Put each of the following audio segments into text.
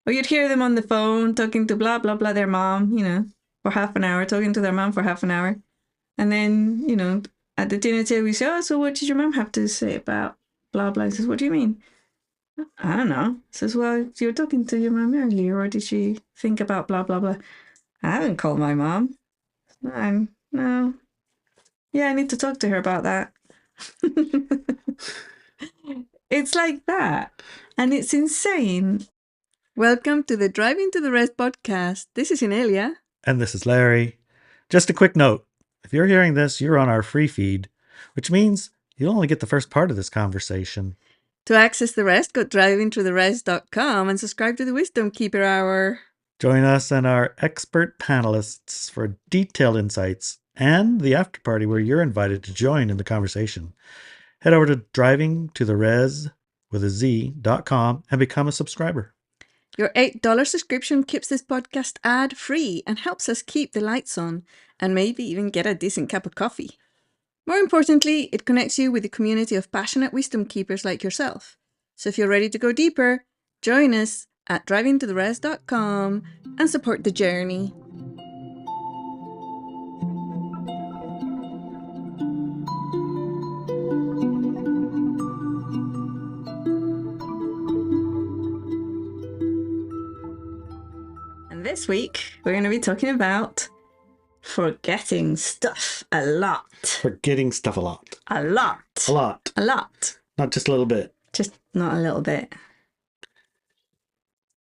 Or you'd hear them on the phone talking to blah, blah, blah, their mom, for half an hour, talking to their mom for half an hour. And then, at the dinner table, we say, oh, so what did your mom have to say about blah, blah? He says, what do you mean? I don't know. He says, well, you were talking to your mom earlier, or did she think about blah, blah, blah? I haven't called my mom. No. Yeah, I need to talk to her about that. It's like that. And it's insane. Welcome to the Driving to the Rest podcast. This is Inelia. And this is Larry. Just a quick note. If you're hearing this, you're on our free feed, which means you'll only get the first part of this conversation. To access the rest, go drivingtotherest.com and subscribe to the Wisdom Keeper Hour. Join us and our expert panelists for detailed insights and the after party where you're invited to join in the conversation. Head over to drivingtotherez.com and become a subscriber. Your $8 subscription keeps this podcast ad-free and helps us keep the lights on and maybe even get a decent cup of coffee. More importantly, it connects you with a community of passionate wisdom keepers like yourself. So if you're ready to go deeper, join us at drivingtotherest.com and support the journey. And this week, we're going to be talking about forgetting stuff a lot. Forgetting stuff a lot. A lot. A lot. A lot. Not just a little bit. Just not a little bit.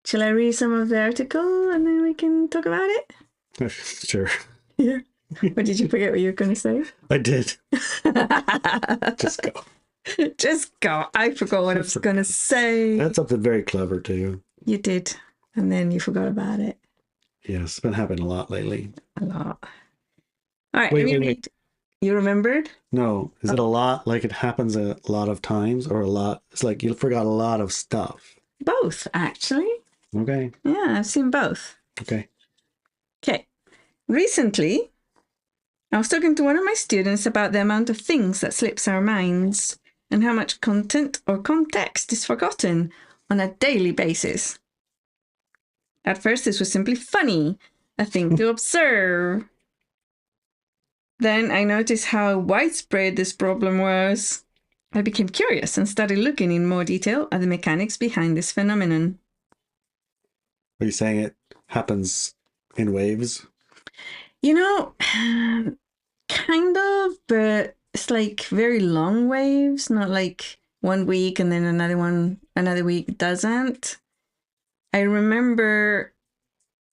Shall I read some of the article and then we can talk about it? Sure. Yeah. Or did you forget what you were going to say? I did. Just go. Just go. I forgot what I was going to say. That's something very clever too. You did. And then you forgot about it. Yes, it's been happening a lot lately. A lot. All right. Wait. You remembered? No. Is it a lot like it happens a lot of times or a lot? It's like you forgot a lot of stuff. Both, actually. Okay. Yeah, I've seen both. Okay. Recently, I was talking to one of my students about the amount of things that slips our minds and how much content or context is forgotten on a daily basis. At first, this was simply funny, a thing to observe. Then I noticed how widespread this problem was. I became curious and started looking in more detail at the mechanics behind this phenomenon. Are you saying it happens in waves? Kind of, but it's like very long waves, not like 1 week and then another week doesn't. I remember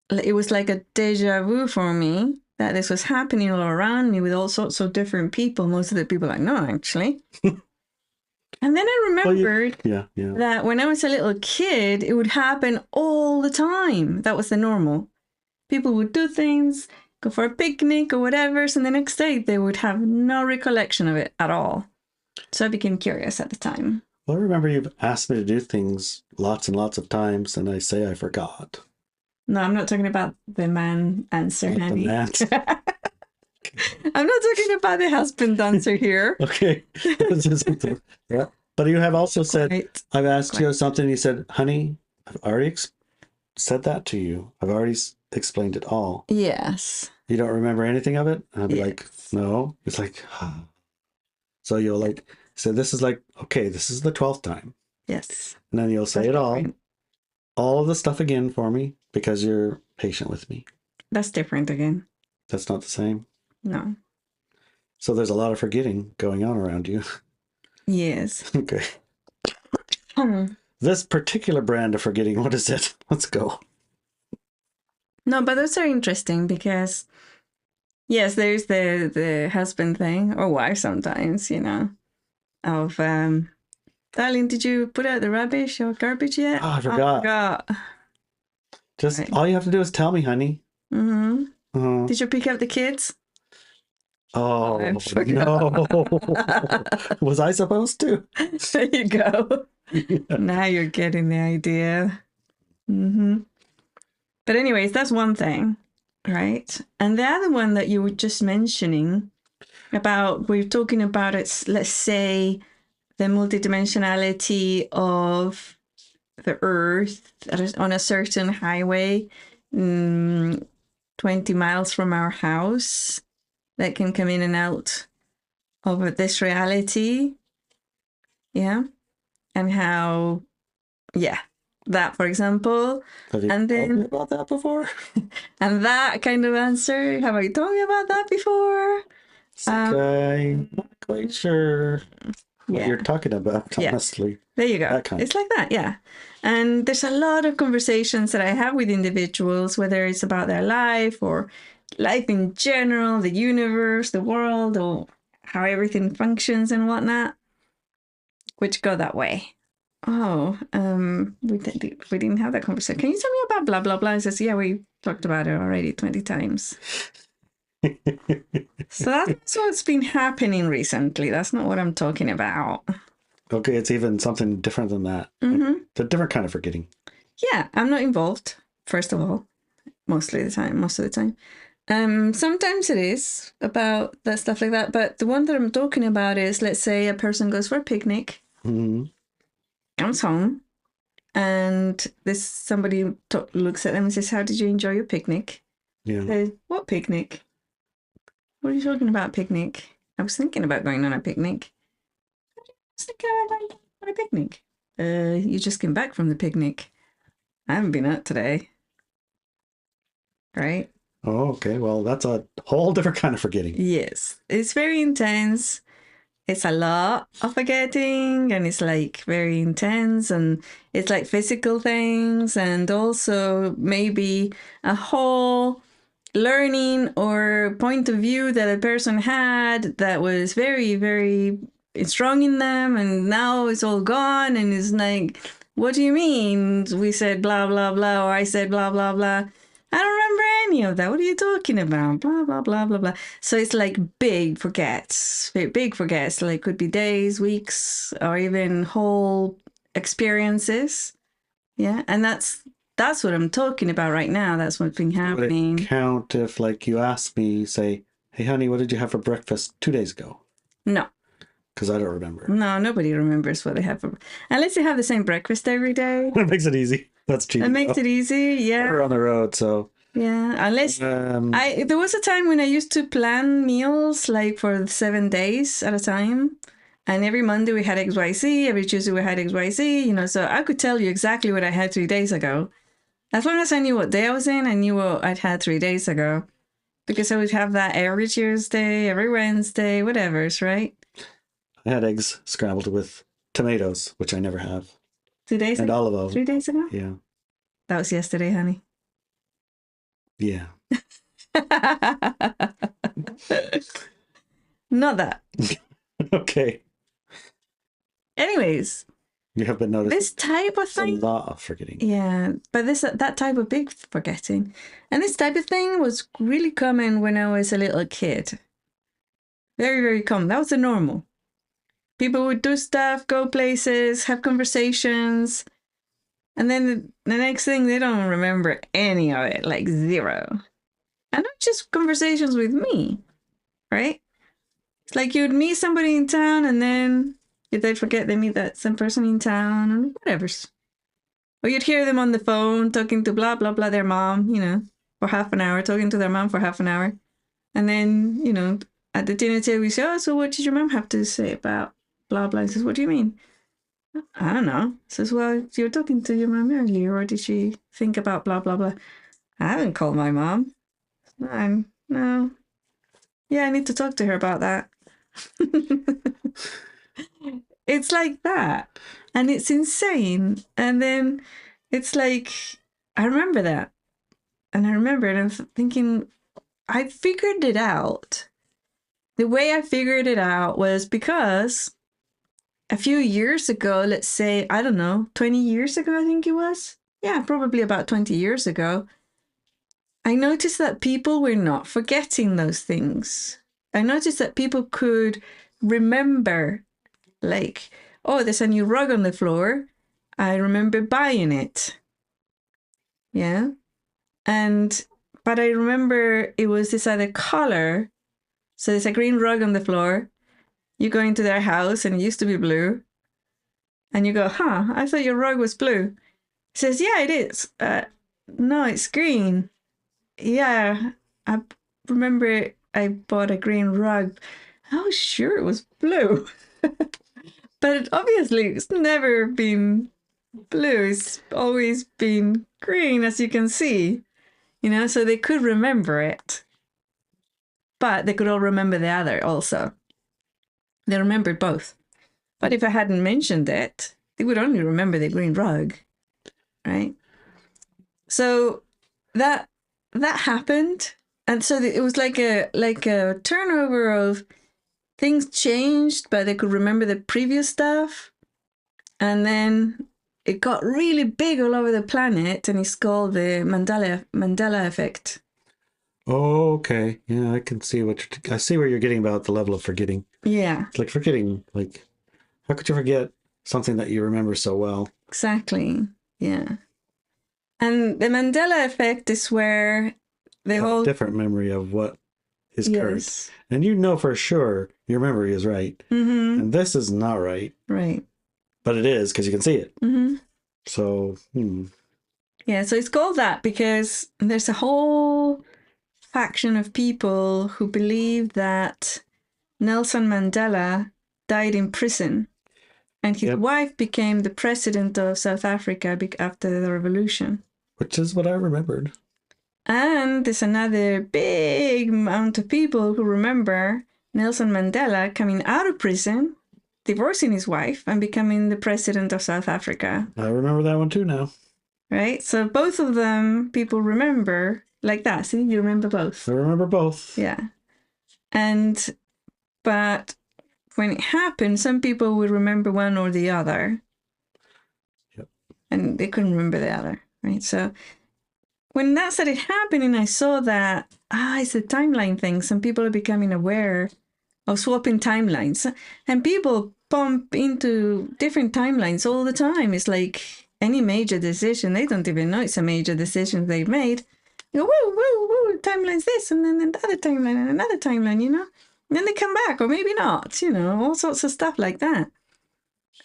it was like a deja vu for me that this was happening all around me with all sorts of different people, most of the people I know, actually. And then I remembered that when I was a little kid, it would happen all the time. That was the normal. People would do things, go for a picnic or whatever, so the next day they would have no recollection of it at all. So I became curious at the time. Well, I remember you've asked me to do things lots and lots of times, and I say I forgot. No, I'm not talking about the man answer, honey. I'm not talking about the husband answer here. Okay. Yeah. But you have also said, I've asked you something, you said, honey, I've already said that to you. I've already explained it all. Yes. You don't remember anything of it? And I'll be like, no. It's like, so you'll like say, this is like, okay, this is the 12th time. Yes. And then you'll say it all of the stuff again for me because you're patient with me. That's different again. That's not the same? No. So there's a lot of forgetting going on around you. Yes. Okay. This particular brand of forgetting, what is it? Let's go. No, but those are interesting because, yes, there's the husband thing, or wife sometimes, of, darling, did you put out the rubbish or garbage yet? Oh, I forgot. Just all you have to do is tell me, honey. Mm-hmm. Did you pick up the kids? Oh, no. Was I supposed to? There you go. Yeah. Now you're getting the idea. Mm-hmm. But anyways, that's one thing, right? And the other one that you were just mentioning about, we're talking about it, let's say, the multidimensionality of the earth on a certain highway, 20 miles from our house, that can come in and out of this reality. Yeah. And how, yeah, that, for example. Have you and told me then about that before? and that kind of answer, have I told you about that before? I'm not quite sure what Yeah. you're talking about, Yeah. honestly. There you go. That kind. It's like that, yeah. And there's a lot of conversations that I have with individuals, whether it's about their life or life in general, the universe, the world, or how everything functions and whatnot, which go that way. Oh, we didn't have that conversation. Can you tell me about blah blah blah? He says, yeah, we talked about it already 20 times. So that's what's been happening recently. That's not what I'm talking about. Okay, it's even something different than that. Mm-hmm. It's a different kind of forgetting. Yeah, I'm not involved, first of all, most of the time. Sometimes it is about that stuff like that, but the one that I'm talking about is, let's say a person goes for a picnic, comes home, and somebody looks at them and says, how did you enjoy your picnic? Yeah. Say, what picnic? What are you talking about, picnic? I was thinking about going on a picnic. I was thinking about going on a picnic. You just came back from the picnic. I haven't been out today. Right? Oh, okay. Well, that's a whole different kind of forgetting. Yes. It's very intense. It's a lot of forgetting, and it's like very intense, and it's like physical things, and also maybe a whole learning or point of view that a person had that was very, very strong in them, and now it's all gone, and it's like, what do you mean? We said blah, blah, blah, or I said blah, blah, blah. I don't remember any of that. What are you talking about? Blah, blah, blah, blah, blah. So it's like big forgets. Like could be days, weeks, or even whole experiences. Yeah. And that's what I'm talking about right now. That's what's been happening. Would it count if, like, you asked me, say, hey, honey, what did you have for breakfast 2 days ago? No. Because I don't remember. No, nobody remembers what they have for... Unless you have the same breakfast every day. That makes it easy. That's cheap. It makes it easy, yeah. We're on the road, so... Yeah, unless... there was a time when I used to plan meals, like, for 7 days at a time. And every Monday we had XYZ, every Tuesday we had XYZ, you know, so I could tell you exactly what I had 3 days ago. As long as I knew what day I was in, I knew what I'd had 3 days ago. Because I would have that every Tuesday, every Wednesday, whatever's, right? I had eggs scrambled with tomatoes, which I never have. 2 days and ago? olive oil. 3 days ago? Yeah. That was yesterday, honey. Yeah. Not that. Okay. Anyways. You have been noticing this type of thing. A lot of forgetting. Yeah, but that type of big forgetting. And this type of thing was really common when I was a little kid. Very, very common. That was the normal. People would do stuff, go places, have conversations. And then the next thing, they don't remember any of it, like zero. And not just conversations with me, right? It's like you'd meet somebody in town, and then they'd forget they meet that same person in town, and whatever's. Or you'd hear them on the phone talking to blah, blah, blah, their mom, you know, for half an hour, talking to their mom for half an hour. And then, you know, at the dinner table, we say, oh, so what did your mom have to say about blah, blah? He says, what do you mean? I don't know. He says, well, you were talking to your mom earlier, or did she think about blah, blah, blah? I haven't called my mom. No. Yeah, I need to talk to her about that. It's like that. And it's insane. And then it's like, I remember that. And I remember it. I'm thinking, I figured it out. The way I figured it out was because a few years ago, let's say, I don't know, 20 years ago, I think it was. Yeah, probably about 20 years ago. I noticed that people were not forgetting those things. I noticed that people could remember, like, oh, there's a new rug on the floor. I remember buying it. Yeah. But I remember it was this other color. So there's a green rug on the floor. You go into their house and it used to be blue. And you go, I thought your rug was blue. says, yeah, it is. No, it's green. Yeah, I remember I bought a green rug. I was sure it was blue. But obviously it's never been blue. It's always been green, as you can see. You know, so they could remember it. But they could all remember the other also. They remembered both. But if I hadn't mentioned it, they would only remember the green rug, right? So that happened, and so it was like a turnover of things changed, but they could remember the previous stuff, and then it got really big all over the planet, and it's called the Mandela effect. Oh, okay. Yeah, I can see I see where you're getting about the level of forgetting. Yeah. It's like forgetting, like, how could you forget something that you remember so well? Exactly. Yeah. And the Mandela effect is where the whole different memory of what is current. And you know for sure your memory is right. Mm-hmm. And this is not right. Right. But it is because you can see it. Mm-hmm. So, Yeah, so it's called that because there's a whole faction of people who believe that Nelson Mandela died in prison and his wife became the president of South Africa after the revolution. Which is what I remembered. And there's another big amount of people who remember Nelson Mandela coming out of prison, divorcing his wife, and becoming the president of South Africa. I remember that one too now. Right? So both of them people remember like that. See, you remember both. I remember both. Yeah. But when it happened, some people would remember one or the other. Yep. And they couldn't remember the other, right? So when that started happening, I saw that, it's a timeline thing. Some people are becoming aware of swapping timelines. And people bump into different timelines all the time. It's like any major decision, they don't even know it's a major decision they've made. You go, whoa, whoa, whoa, timeline's this, and then another timeline, and another timeline, you know? And then they come back, or maybe not, you know, all sorts of stuff like that.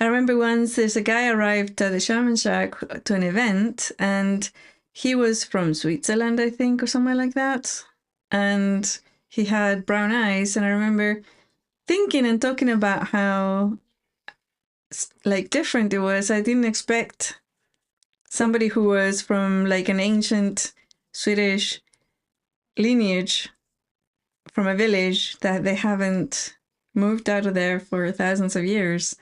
I remember once there's a guy arrived at the Shaman Shack to an event, and he was from Switzerland, I think, or somewhere like that. And he had brown eyes, and I remember thinking and talking about how, like, different it was. I didn't expect somebody who was from, like, an ancient Swedish lineage from a village that they haven't moved out of there for thousands of years,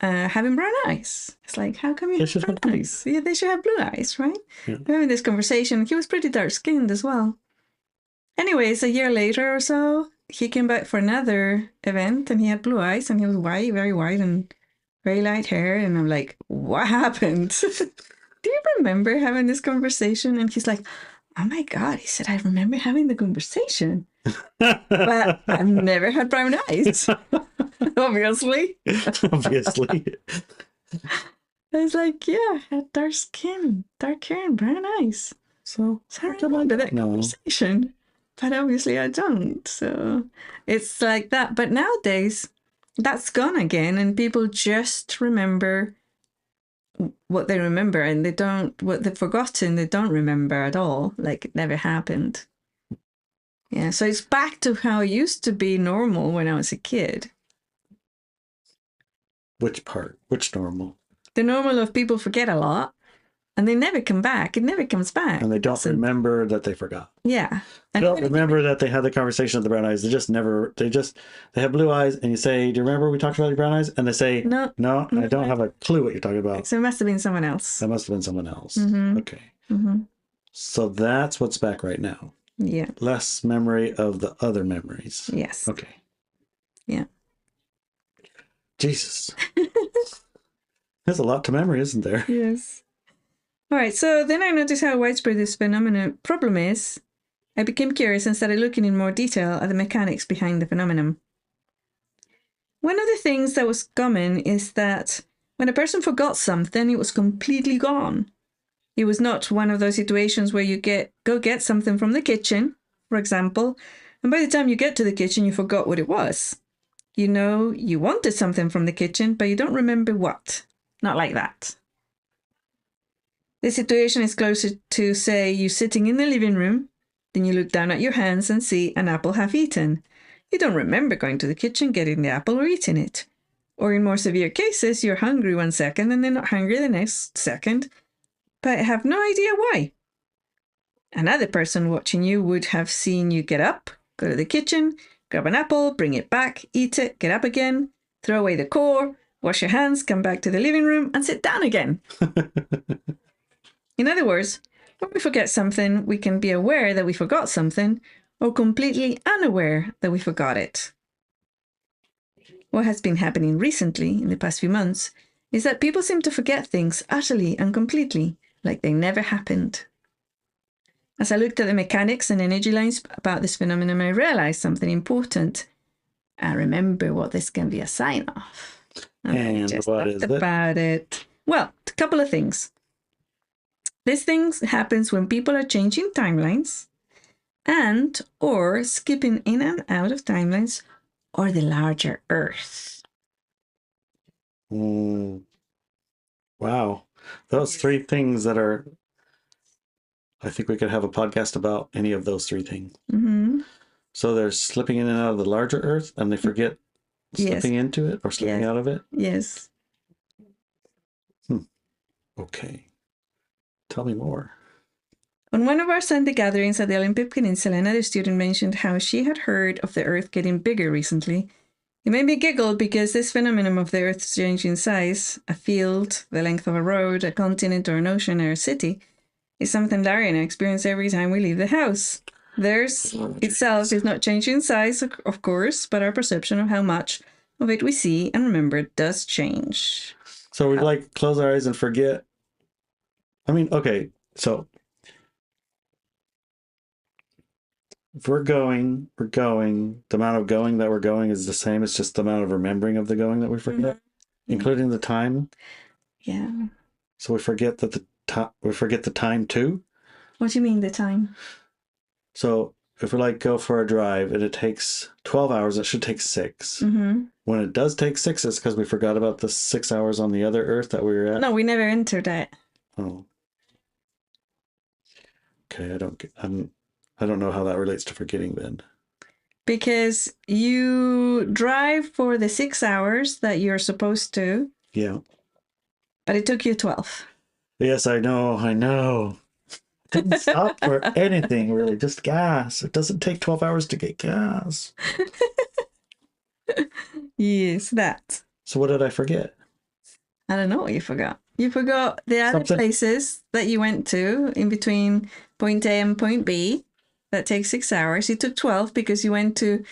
having brown eyes. It's like, how come you have brown eyes? Yeah, they should have blue eyes, right? Yeah. We're having this conversation. He was pretty dark-skinned as well. Anyways, a year later or so, he came back for another event, and he had blue eyes, and he was white, very white, and very light hair. And I'm like, what happened? Do you remember having this conversation? And he's like, oh my God. He said, I remember having the conversation. But I've never had brown eyes. Obviously. Obviously. I was like, yeah, I had dark skin, dark hair, and brown eyes. So I remember that conversation. But obviously I don't. So it's like that. But nowadays, that's gone again. And people just remember what they remember, and they don't, what they've forgotten, they don't remember at all. Like it never happened. Yeah, so it's back to how it used to be normal when I was a kid. Which part? Which normal? The normal of people forget a lot, and they never come back. It never comes back. And they don't remember that they forgot. Yeah. They don't remember that they had the conversation with the brown eyes. They have blue eyes, and you say, do you remember we talked about your brown eyes? And they say, no, I don't have a clue what you're talking about. So it must have been someone else. That must have been someone else. Mm-hmm. Okay. Mm-hmm. So that's what's back right now. Yeah. Less memory of the other memories. Yes. Okay. Yeah. Jesus. There's a lot to memory, isn't there? Yes. All right. So then I noticed how widespread this problem is. I became curious and started looking in more detail at the mechanics behind the phenomenon. One of the things that was common is that when a person forgot something, it was completely gone. It was not one of those situations where you go get something from the kitchen, for example, and by the time you get to the kitchen, you forgot what it was. You know you wanted something from the kitchen, but you don't remember what. Not like that. The situation is closer to, say, you sitting in the living room, then you look down at your hands and see an apple half eaten. You don't remember going to the kitchen, getting the apple, or eating it. Or in more severe cases, you're hungry one second and then not hungry the next second, but have no idea why. Another person watching you would have seen you get up, go to the kitchen, grab an apple, bring it back, eat it, get up again, throw away the core, wash your hands, come back to the living room, and sit down again. In other words, when we forget something, we can be aware that we forgot something, or completely unaware that we forgot it. What has been happening recently, in the past few months, is that people seem to forget things utterly and completely, like they never happened. As I looked at the mechanics and energy lines about this phenomenon, I realized something important. I remember what this can be a sign of. And just what is it? About it. Well, a couple of things. This thing happens when people are changing timelines and or skipping in and out of timelines or the larger Earth. Wow. Those three things that are... I think we could have a podcast about any of those three things. Mm-hmm. So they're slipping in and out of the larger Earth and they forget slipping into it or slipping out of it? Yes. Okay. Tell me more. On one of our Sunday gatherings at the Olympic Peninsula, another student mentioned how she had heard of the Earth getting bigger recently. It made me giggle because this phenomenon of the Earth's changing size, a field, the length of a road, a continent or an ocean or a city, is something Larry and I experience every time we leave the house. Theirs itself is not changing in size, of course, but our perception of how much of it we see and remember does change. So we like close our eyes and forget. I mean, okay, so if we're going, the amount of going that we're going is the same. It's just the amount of remembering of the going that we forget, including the time. Yeah. So we forget that we forget the time too. What do you mean the time? So if we like go for a drive and it takes 12 hours, it should take 6. Mm-hmm. When it does take 6, it's because we forgot about the 6 hours on the other Earth that we were at. No, we never entered it. Oh. Okay, I don't know how that relates to forgetting then. Because you drive for the 6 hours that you're supposed to. Yeah. But it took you 12. Yes, I know. Didn't stop for anything, really. Just gas. It doesn't take 12 hours to get gas. Yes, that. So what did I forget? I don't know what you forgot. You forgot the other places that you went to in between point A and point B. That takes 6 hours. You took 12 because you went to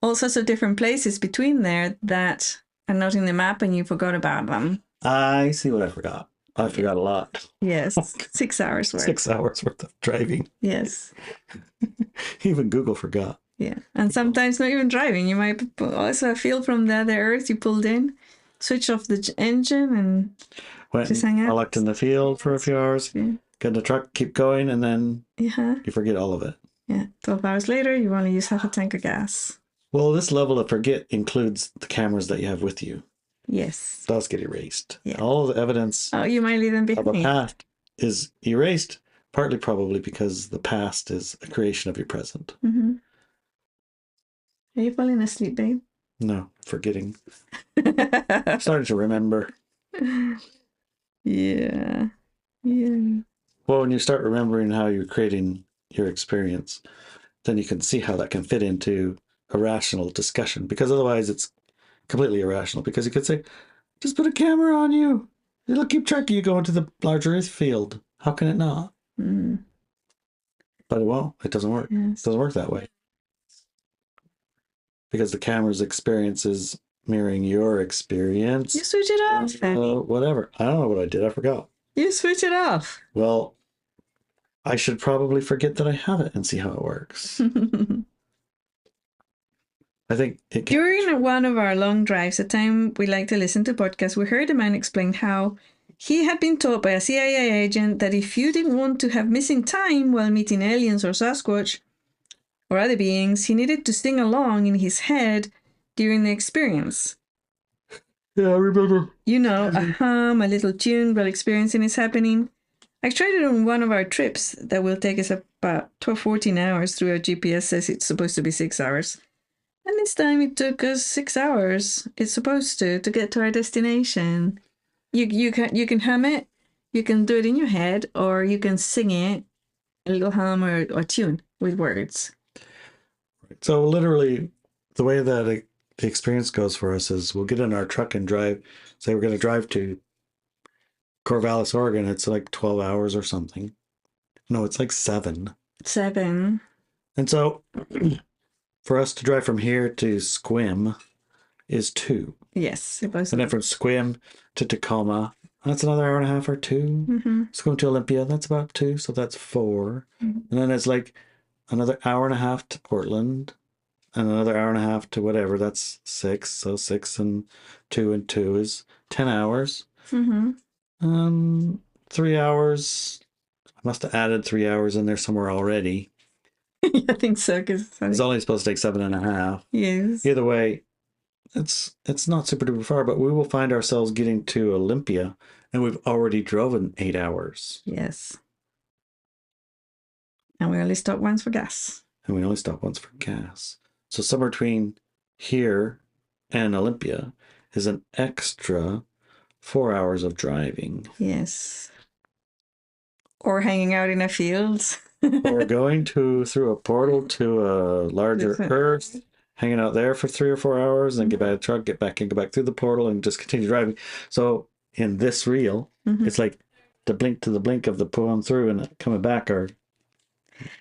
all sorts of different places between there that are not in the map and you forgot about them. I see what I forgot. I forgot a lot. Yes, 6 hours worth. 6 hours worth of driving. Yes. Even Google forgot. Yeah, and sometimes not even driving. You might also feel from the other Earth you pulled in, switch off the engine and just hang out. I looked in the field for a few hours, get in the truck, keep going, and then you forget all of it. Yeah, 12 hours later, you only use half a tank of gas. Well, this level of forget includes the cameras that you have with you. Yes. Those get erased. Yeah. All the evidence you might leave them behind. of a past is erased, partly probably because the past is a creation of your present. Mm-hmm. Are you falling asleep, babe? No, forgetting. I'm starting to remember. Yeah. Well, when you start remembering how you're creating your experience, then you can see how that can fit into a rational discussion, because otherwise it's completely irrational, because you could say, just put a camera on you. It'll keep track of you going to the larger Earth field. How can it not? Mm. But it won't. It doesn't work. Yes. It doesn't work that way. Because the camera's experience is mirroring your experience. You switch it off then. Whatever. I don't know what I did. I forgot. You switch it off. Well, I should probably forget that I have it and see how it works. I think it can... During one of our long drives, a time we like to listen to podcasts, we heard a man explain how he had been taught by a CIA agent that if you didn't want to have missing time while meeting aliens or Sasquatch or other beings, he needed to sing along in his head during the experience. Yeah, I remember. You know, a hum, a little tune while experiencing is happening. I tried it on one of our trips that will take us about 12, 14 hours through our GPS says it's supposed to be 6 hours. And this time it took us 6 hours. It's supposed to get to our destination. You can hum it, you can do it in your head, or you can sing it, a little hum or tune with words. So literally, the way that the experience goes for us is we'll get in our truck and drive. Say we're going to drive to Corvallis, Oregon. It's like 12 hours or something. No, it's like 7. 7. And so for us to drive from here to Sequim is 2. Yes, it was. And then from Sequim to Tacoma, that's another hour and a half or 2. Mm-hmm. Sequim to Olympia, that's about 2. So that's 4. Mm-hmm. And then it's like another hour and a half to Portland. And another hour and a half to whatever. That's 6. So 6 and 2 is 10 hours. Mm-hmm. 3 hours. I must have added 3 hours in there somewhere already. I think so, because It's only supposed to take 7.5. Yes. Either way, it's not super duper far, but we will find ourselves getting to Olympia, and we've already driven 8 hours. Yes. And we only stopped once for gas. And we only stopped once for gas. So somewhere between here and Olympia is an extra 4 hours of driving. Yes. Or hanging out in a field. Or going through a portal to a larger Earth, hanging out there for 3 or 4 hours, and then get back to the truck, get back through the portal, and just continue driving. So in this reel, it's like the blink to the blink of the pulling through and coming back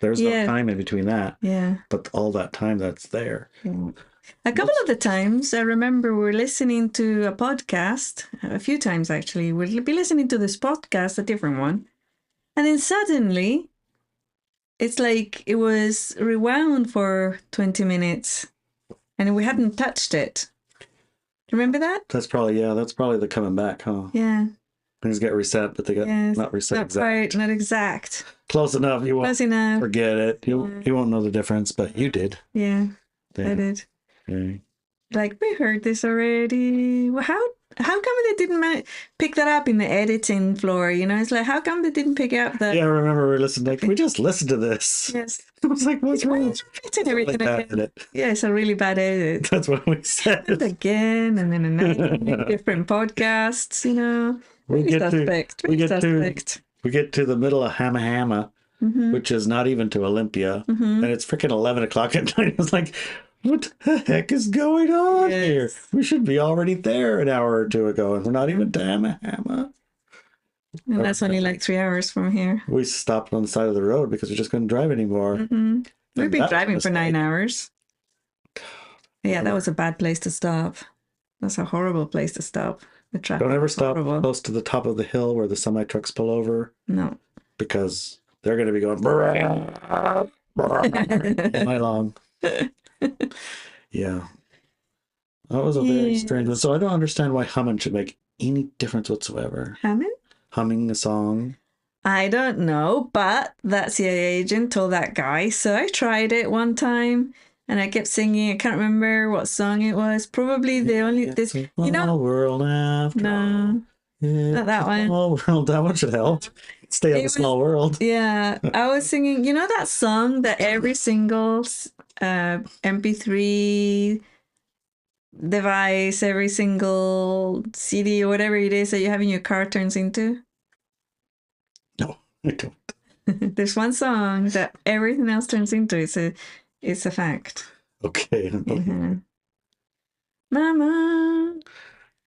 there's no time in between that. Yeah. But all that time that's there. Yeah. A couple of the times, I remember we're listening to a podcast, a few times actually. We'll be listening to this podcast, a different one. And then suddenly, it's like it was rewound for 20 minutes and we hadn't touched it. Remember that? That's probably the coming back, huh? Yeah. Things get reset, but they get not reset not exact. Quite, not exact. Close enough. You won't Close enough. forget it. You won't know the difference, but you did. Yeah, I did. Okay. Like, we heard this already. Well, how come they didn't pick that up in the editing floor? You know, it's like, how come they didn't pick up that? Yeah, I remember we listened. Like, we just listened to this. Yes. I was like, what's wrong? Fitting everything Like again. Yeah, it's a really bad edit. That's what we said. And again, and then another different podcasts. You know, We really get suspect. we Really get suspect. we get to the middle of Hamma Hamma, which is not even to Olympia, and it's freaking 11 o'clock at night. It's like, what the heck is going on here? We should be already there an hour or 2 ago, and we're not even to Hamma Hamma. And that's only like 3 hours from here. We stopped on the side of the road because we just couldn't drive anymore. We've been driving for 9 hours. Yeah, that was a bad place to stop. That's a horrible place to stop. The traffic. Don't ever stop close to the top of the hill where the semi trucks pull over. No. Because they're going to be going all night long. Yeah. That was a very strange one. So I don't understand why humming should make any difference whatsoever. Humming? Humming a song. I don't know, but that CIA agent told that guy. So I tried it one time and I kept singing. I can't remember what song it was. Probably the only this. You know, world after no, not that one. Small world. That one should help. Stay on the small world. Yeah, I was singing. You know that song that every single MP3 device, every single CD or whatever it is that you have in your car turns into? No, I don't. There's one song that everything else turns into. It's a fact. Okay. Mama,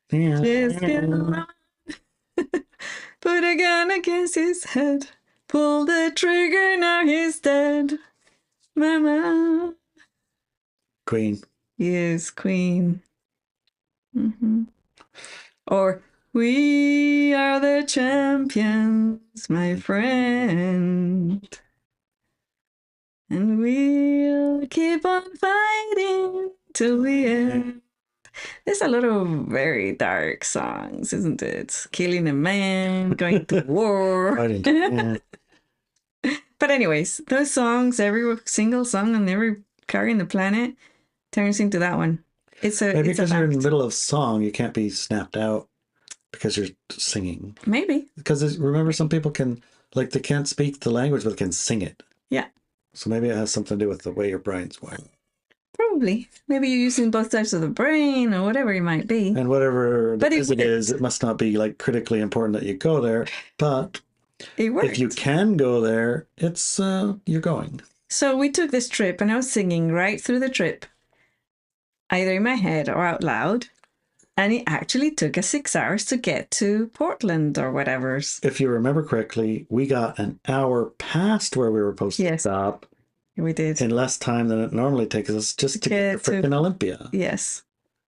just get along. Put a gun against his head. Pull the trigger, now he's dead. Mama. Queen. Yes, Queen. Or, we are the champions, my friend. And we'll keep on fighting till the end. There's a lot of very dark songs, isn't it? Killing a man, going to war. But anyways, those songs, every single song on every car in the planet turns into that one. Maybe because you're in the middle of song, you can't be snapped out because you're singing. Maybe. Because remember, some people can Like they can't speak the language, but they can sing it. Yeah. So maybe it has something to do with the way your brain's wired. Probably. Maybe you're using both sides of the brain or whatever it might be. And whatever But it is, it must not be like critically important that you go there. But It worked. if you can go there, it's you're going. So we took this trip and I was singing right through the trip, either in my head or out loud. And it actually took us 6 hours to get to Portland or whatever. If you remember correctly, we got an hour past where we were supposed to stop We did. in less time than it normally takes us just to get to freaking Olympia. Yes.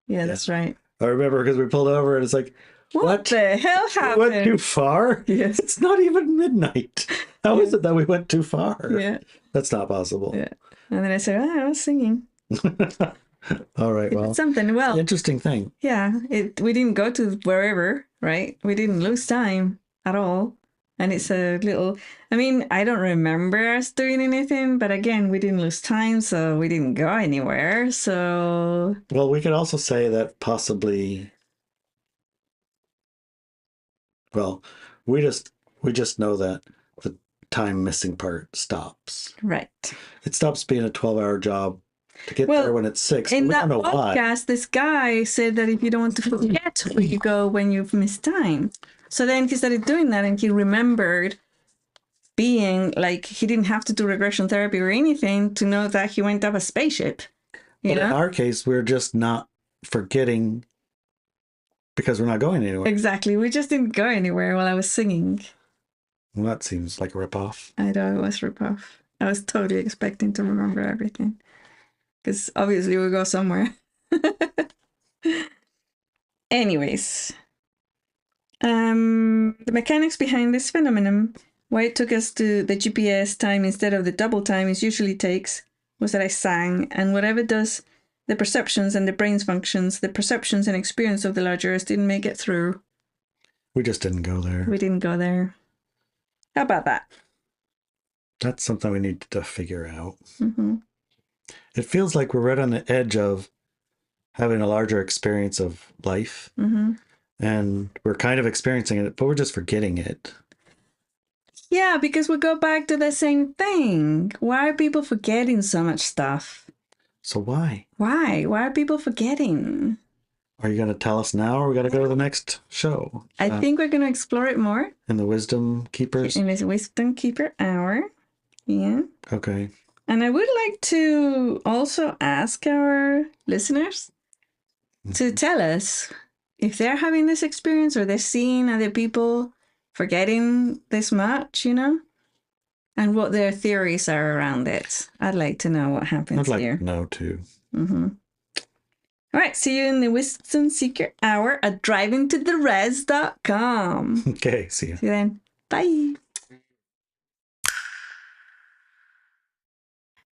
Yeah, that's right. I remember because we pulled over and it's like, what the hell happened? We went too far? Yes. It's not even midnight. How is it that we went too far? Yeah. That's not possible. Yeah. And then I said, I was singing. All right, well. Something, well. Interesting thing. Yeah. We didn't go to wherever, right? We didn't lose time at all. And it's a little, I mean, I don't remember us doing anything, but again, we didn't lose time, so we didn't go anywhere. So. Well, we could also say that possibly, well, we just know that the time missing part stops. Right. It stops being a 12-hour job to get there when it's 6. In we that don't know podcast, why. this guy said that if you don't want to forget where you go when you've missed time. So then he started doing that and he remembered being like, he didn't have to do regression therapy or anything to know that he went up a spaceship. But in our case, we're just not forgetting because we're not going anywhere. Exactly. We just didn't go anywhere while I was singing. Well, that seems like a ripoff. I know it was ripoff. I was totally expecting to remember everything. Because obviously we'll go somewhere. Anyways. The mechanics behind this phenomenon, why it took us to the GPS time instead of the double time it usually takes, was that I sang, and whatever does the perceptions and the brain's functions, the perceptions and experience of the larger Earth didn't make it through. We just didn't go there. We didn't go there. How about that? That's something we need to figure out. Mm-hmm. It feels like we're right on the edge of having a larger experience of life. Mm-hmm. And we're kind of experiencing it, but we're just forgetting it. Yeah, because we go back to the same thing. Why are people forgetting so much stuff? So why? Why? Why are people forgetting? Are you going to tell us now, or we got to go to the next show? I think we're going to explore it more. In the Wisdom Keepers? In this Wisdom Keeper Hour. Yeah. Okay. And I would like to also ask our listeners to tell us if they're having this experience or they're seeing other people forgetting this much, and what their theories are around it. I'd like to know what happens here. I'd like to know too. Mm-hmm. All right, see you in the Wisdom Seeker Hour at drivingtotheres.com. Okay, see you. See you then. Bye.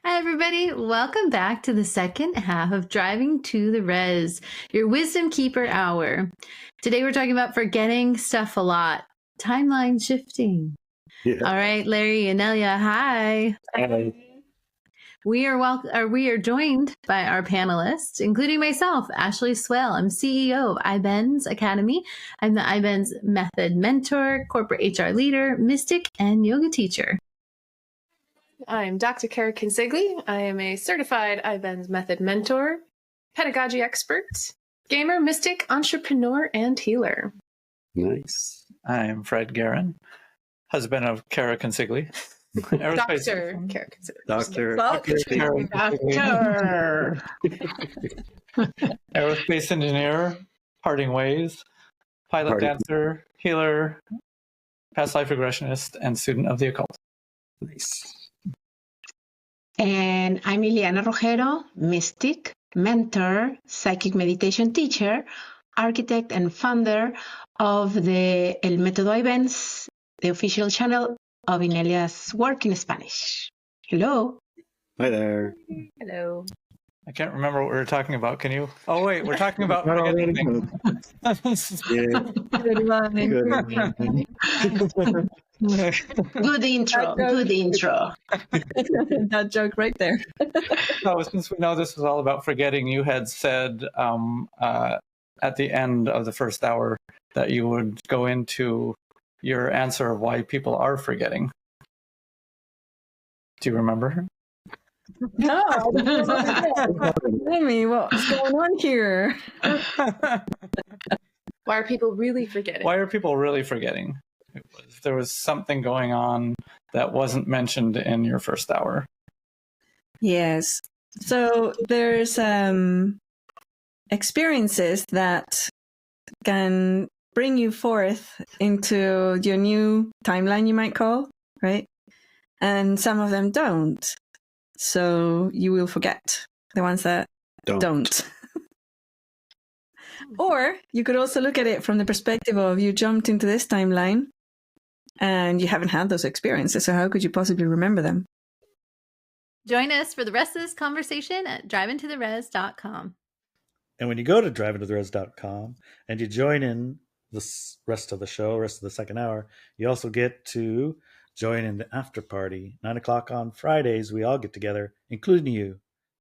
Hi, everybody. Welcome back to the second half of Driving to the Res, your Wisdom Keeper Hour. Today, we're talking about forgetting stuff a lot, timeline shifting. Yeah. All right, Larry and Elia, hi. Hi. We are joined by our panelists, including myself, Ashley Swell. I'm CEO of iBenz Academy. I'm the iBenz Method Mentor, Corporate HR Leader, Mystic, and Yoga Teacher. I'm Dr. Kara Kinsigli. I am a certified iBenz Method Mentor, pedagogy expert, gamer, mystic, entrepreneur, and healer. Nice. I'm Fred Guerin, husband of Kara Consigli. Dr. Kara Kinsigli. Dr. Doctor. Aerospace engineer, parting ways, pilot dancer, healer, past life regressionist, and student of the occult. Nice. And I'm Liliana Rogero, mystic, mentor, psychic meditation teacher, architect, and founder of the El Método iBenz, the official channel of Inelia's work in Spanish. Hello. Hi there. Hello. I can't remember what we were talking about. Can you? Oh, wait, we're talking about forgetting things. Good intro. Good intro. That joke right there. So since we know this was all about forgetting, you had said at the end of the first hour that you would go into your answer of why people are forgetting. Do you remember? No, tell me what's going on here. Why are people really forgetting? Why are people really forgetting? If there was something going on that wasn't mentioned in your first hour. Yes. So there's experiences that can bring you forth into your new timeline, you might call, right? And some of them don't. So you will forget the ones that don't. Or you could also look at it from the perspective of you jumped into this timeline and you haven't had those experiences. So how could you possibly remember them? Join us for the rest of this conversation at driveintotheres.com. And when you go to driveintotheres.com and you join in the rest of the show, rest of the second hour, you also get to join in the after party. 9 o'clock on Fridays, we all get together, including you.